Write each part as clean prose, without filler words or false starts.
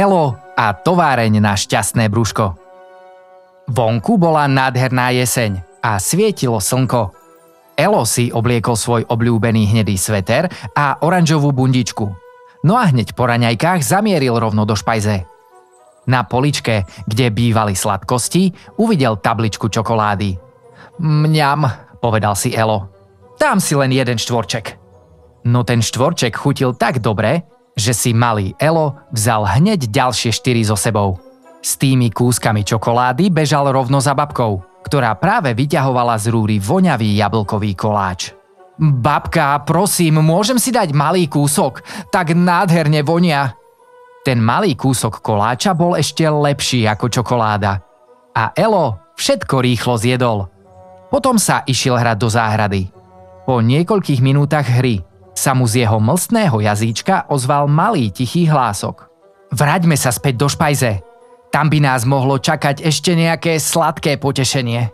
Elo a továreň na šťastné brúško. Vonku bola nádherná jeseň a svietilo slnko. Elo si obliekol svoj obľúbený hnedý sveter a oranžovú bundičku. No a hneď po raňajkách zamieril rovno do špajze. Na poličke, kde bývali sladkosti, uvidel tabličku čokolády. Mňam, povedal si Elo. Dám si len jeden štvorček. No ten štvorček chutil tak dobre, že si malý Elo vzal hneď ďalšie 4 so sebou. S tými kúskami čokolády bežal rovno za babkou, ktorá práve vyťahovala z rúry voňavý jablkový koláč. Babka, prosím, môžem si dať malý kúsok? Tak nádherne vonia. Ten malý kúsok koláča bol ešte lepší ako čokoláda. A Elo všetko rýchlo zjedol. Potom sa išiel hrať do záhrady. Po niekoľkých minútach hry sa mu z jeho mlstného jazyčka ozval malý tichý hlások. Vráťme sa späť do špajze. Tam by nás mohlo čakať ešte nejaké sladké potešenie.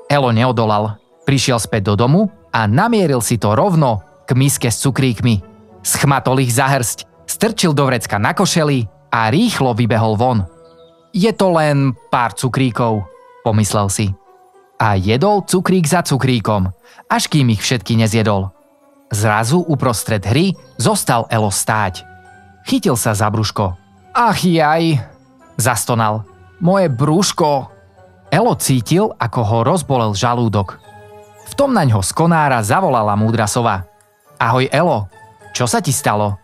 Elo neodolal. Prišiel späť do domu a namieril si to rovno k miske s cukríkmi. Schmatol ich za hrst, strčil do vrecka na košeli a rýchlo vybehol von. Je to len pár cukríkov, pomyslel si. A jedol cukrík za cukríkom, až kým ich všetky nezjedol. Zrazu uprostred hry zostal Elo stáť. Chytil sa za brúško. Ach jaj, zastonal. Moje brúško. Elo cítil, ako ho rozbolel žalúdok. V tom naňho z konára zavolala múdra sova. Ahoj Elo, čo sa ti stalo?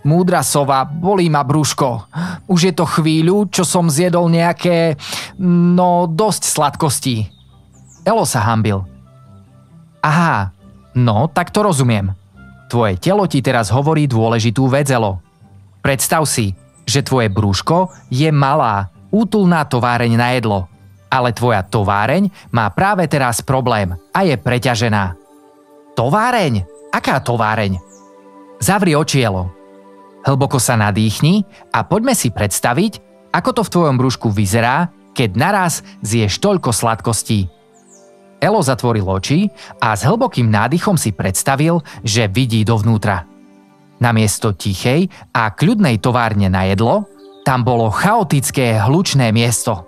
Múdra sova, bolí ma brúško. Už je to chvíľu, čo som zjedol nejaké, dosť sladkostí. Elo sa hanbil. Aha, no, tak to rozumiem. Tvoje telo ti teraz hovorí dôležitú vec, Elo. Predstav si, že tvoje brúško je malá, útulná továreň na jedlo. Ale tvoja továreň má práve teraz problém a je preťažená. Továreň? Aká továreň? Zavri oči, Elo. Hlboko sa nadýchni a poďme si predstaviť, ako to v tvojom brúšku vyzerá, keď naraz zješ toľko sladkostí. Elo zatvoril oči a s hlbokým nádychom si predstavil, že vidí dovnútra. Namiesto tichej a kľudnej továrne na jedlo, tam bolo chaotické hlučné miesto.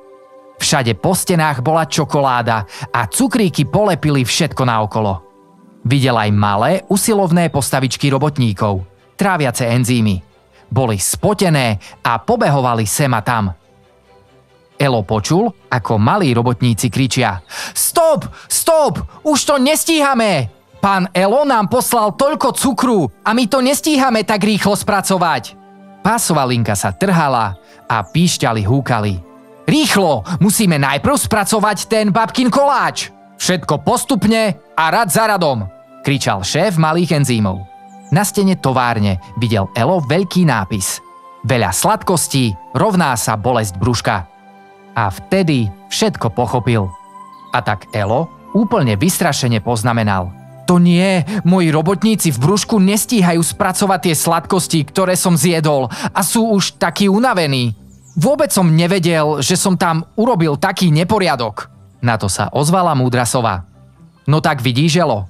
Všade po stenách bola čokoláda a cukríky polepili všetko naokolo. Videl aj malé, usilovné postavičky robotníkov, tráviace enzymy. Boli spotené a pobehovali sem a tam. Elo počul, ako malí robotníci kričia: Stop! Stop! Už to nestíhame! Pán Elo nám poslal toľko cukru a my to nestíhame tak rýchlo spracovať. Pásová linka sa trhala a píšťaly húkali. Rýchlo! Musíme najprv spracovať ten babkin koláč! Všetko postupne a rad za radom! Kričal šéf malých enzýmov. Na stene továrne videl Elo veľký nápis. Veľa sladkostí rovná sa bolesť brúška. A vtedy všetko pochopil. A tak Elo úplne vystrašene poznamenal. To nie, moji robotníci v brúšku nestíhajú spracovať tie sladkosti, ktoré som zjedol a sú už takí unavení. Vôbec som nevedel, že som tam urobil taký neporiadok. Na to sa ozvala múdra sova. No tak vidíš, Elo.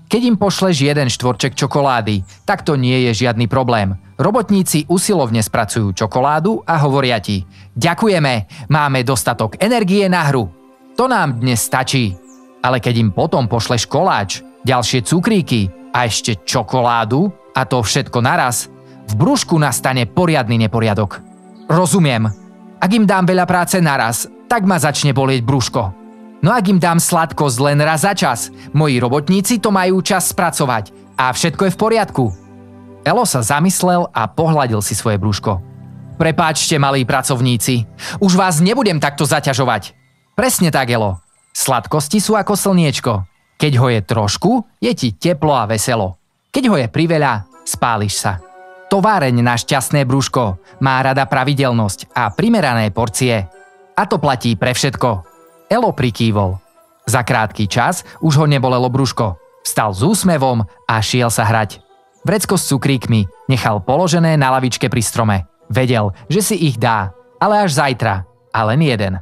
Keď im pošleš jeden štvorček čokolády, tak to nie je žiadny problém. Robotníci usilovne spracujú čokoládu a hovoria ti: Ďakujeme, máme dostatok energie na hru. To nám dnes stačí. Ale keď im potom pošleš koláč, ďalšie cukríky a ešte čokoládu, a to všetko naraz, v brúšku nastane poriadny neporiadok. Rozumiem. Ak im dám veľa práce naraz, tak ma začne bolieť brúško. No ak im dám sladkosť len raz za čas, moji robotníci to majú čas spracovať a všetko je v poriadku. Elo sa zamyslel a pohľadil si svoje brúško. Prepáčte, malí pracovníci, už vás nebudem takto zaťažovať. Presne tak, Elo. Sladkosti sú ako slniečko. Keď ho je trošku, je ti teplo a veselo. Keď ho je priveľa, spáliš sa. Továreň na šťastné brúško má rada pravidelnosť a primerané porcie. A to platí pre všetko. Elo prikývol. Za krátky čas už ho nebolelo brúško. Vstal s úsmevom a šiel sa hrať. Vrecko s cukríkmi nechal položené na lavičke pri strome. Vedel, že si ich dá, ale až zajtra. A len jeden.